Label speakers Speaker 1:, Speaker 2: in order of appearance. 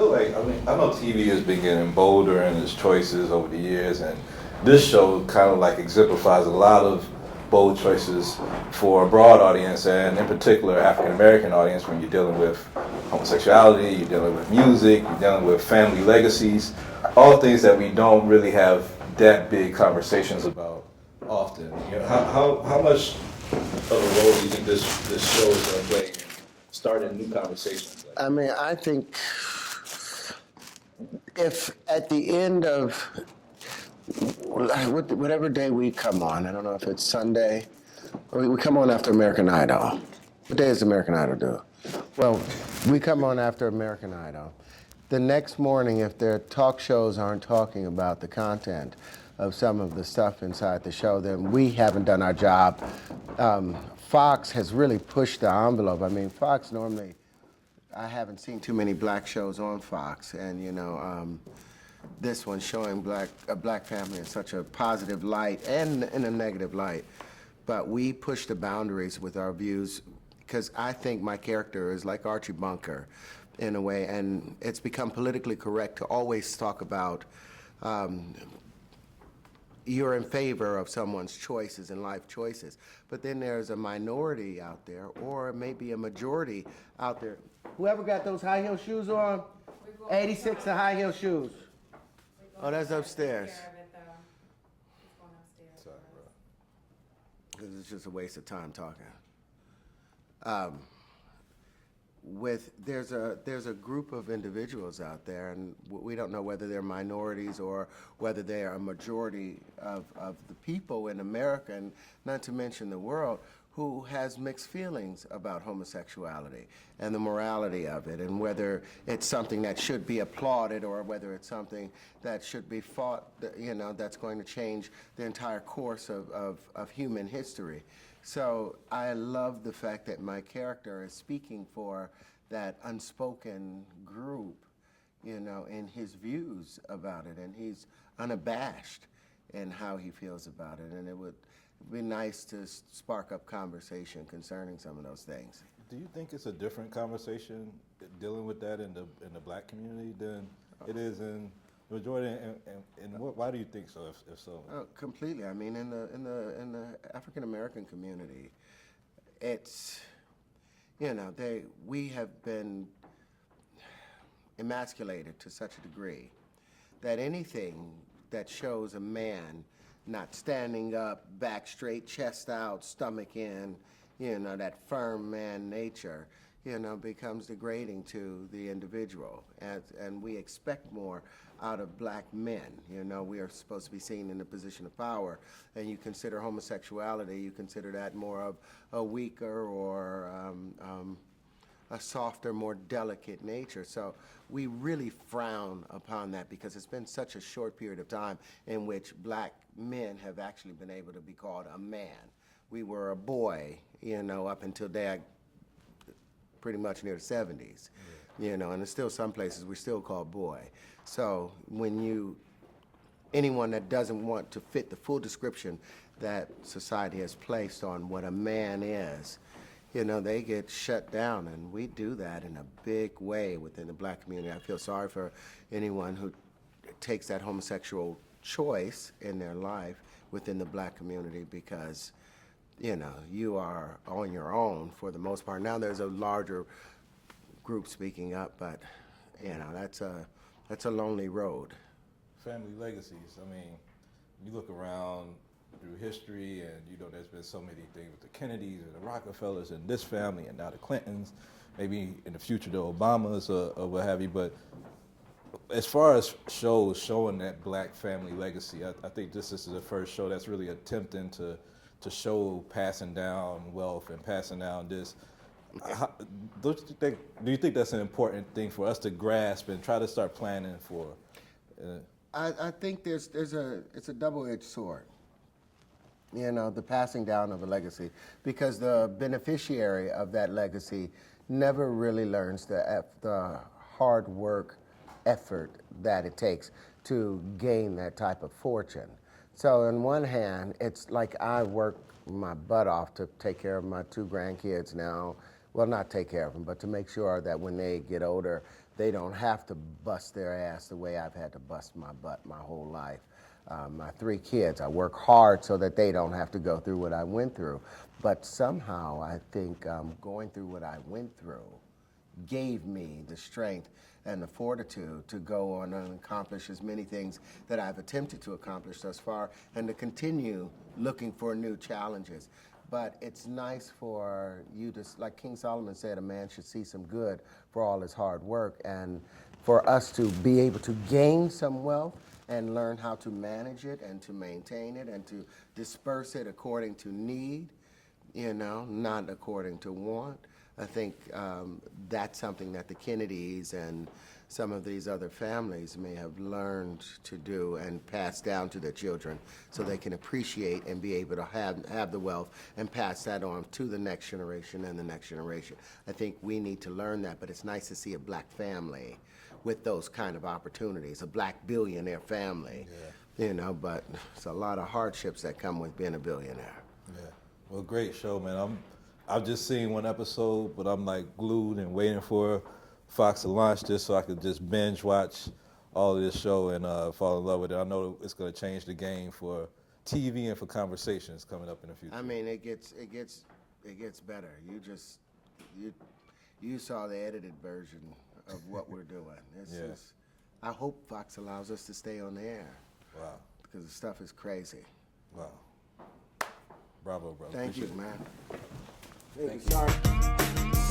Speaker 1: feel like, I know TV has been getting bolder in its choices over the years, and this show kind of like exemplifies a lot of bold choices for a broad audience, and in particular African American audience, when you're dealing with homosexuality, you're dealing with music, you're dealing with family legacies, all things that we don't really have that big conversations about often. You know, how much of a role do you think this show is going to play in starting new conversations?
Speaker 2: I mean, I think if at the end of whatever day we come on, I don't know if it's Sunday, or we come on after American Idol. What day does American Idol do? Well, we come on after American Idol. The next morning, if their talk shows aren't talking about the content of some of the stuff inside the show, then we haven't done our job. Fox has really pushed the envelope. I mean, Fox normally, I haven't seen too many black shows on Fox, and you know, this one showing a black family in such a positive light and in a negative light. But we push the boundaries with our views, because I think my character is like Archie Bunker in a way, and it's become politically correct to always talk about you're in favor of someone's choices and life choices. But then there's a minority out there, or maybe a majority out there. Whoever got those high heel shoes on? 86 the high heel shoes. Oh, that's upstairs. Because it's just a waste of time talking. There's a group of individuals out there, and we don't know whether they're minorities or whether they are a majority of the people in America, and not to mention the world, who has mixed feelings about homosexuality and the morality of it, and whether it's something that should be applauded or whether it's something that should be fought, you know, that's going to change the entire course of human history. So I love the fact that my character is speaking for that unspoken group, you know, in his views about it, and he's unabashed in how he feels about it, and it would be nice to spark up conversation concerning some of those things.
Speaker 1: Do you think it's a different conversation dealing with that in the black community than it is in the majority? And why do you think so? If so,
Speaker 2: completely. I mean, in the African American community, it's, you know, we have been emasculated to such a degree that anything that shows a man not standing up, back straight, chest out, stomach in, you know, that firm man nature, you know, becomes degrading to the individual. And we expect more out of black men. You know, we are supposed to be seen in a position of power, and you consider homosexuality, you consider that more of a weaker or a softer, more delicate nature. So we really frown upon that because it's been such a short period of time in which black men have actually been able to be called a man. We were a boy, you know, up until pretty much near the 70s, you know, and there's still some places we're still called boy. So when anyone that doesn't want to fit the full description that society has placed on what a man is, you know, they get shut down, and we do that in a big way within the black community. I feel sorry for anyone who takes that homosexual choice in their life within the black community because, you know, you are on your own for the most part. Now there's a larger group speaking up, but, you know, that's a lonely road.
Speaker 1: Family legacies. I mean, you look around through history, and you know, there's been so many things with the Kennedys and the Rockefellers and this family, and now the Clintons, maybe in the future the Obamas or what have you. But as far as shows showing that black family legacy, I think this is the first show that's really attempting to show passing down wealth and passing down this. Do you think that's an important thing for us to grasp and try to start planning for?
Speaker 2: I think it's a double-edged sword. You know, the passing down of a legacy, because the beneficiary of that legacy never really learns the hard work, effort that it takes to gain that type of fortune. So on one hand, it's like I work my butt off to take care of my 2 grandkids now. Well, not take care of them, but to make sure that when they get older, they don't have to bust their ass the way I've had to bust my butt my whole life. My 3 kids, I work hard so that they don't have to go through what I went through. But somehow I think going through what I went through gave me the strength and the fortitude to go on and accomplish as many things that I've attempted to accomplish thus far, and to continue looking for new challenges. But it's nice for you to, like King Solomon said, a man should see some good for all his hard work, and for us to be able to gain some wealth and learn how to manage it and to maintain it and to disperse it according to need, you know, not according to want. I think that's something that the Kennedys and some of these other families may have learned to do and pass down to their children, so they can appreciate and be able to have the wealth and pass that on to the next generation and the next generation. I think we need to learn that, but it's nice to see a black family with those kind of opportunities, a black billionaire family, you know, but it's a lot of hardships that come with being a billionaire.
Speaker 1: Yeah, well, great show, man. I've just seen 1 episode, but I'm like glued and waiting for Fox to launch this so I could just binge watch all of this show and fall in love with it. I know it's going to change the game for TV and for conversations coming up in the future.
Speaker 2: I mean, it gets better. You saw the edited version of what we're doing. I hope Fox allows us to stay on the air.
Speaker 1: Wow.
Speaker 2: Because the stuff is crazy.
Speaker 1: Wow. Bravo, brother.
Speaker 2: Thank you,
Speaker 1: Appreciate it.
Speaker 2: man. Thank you. Sorry.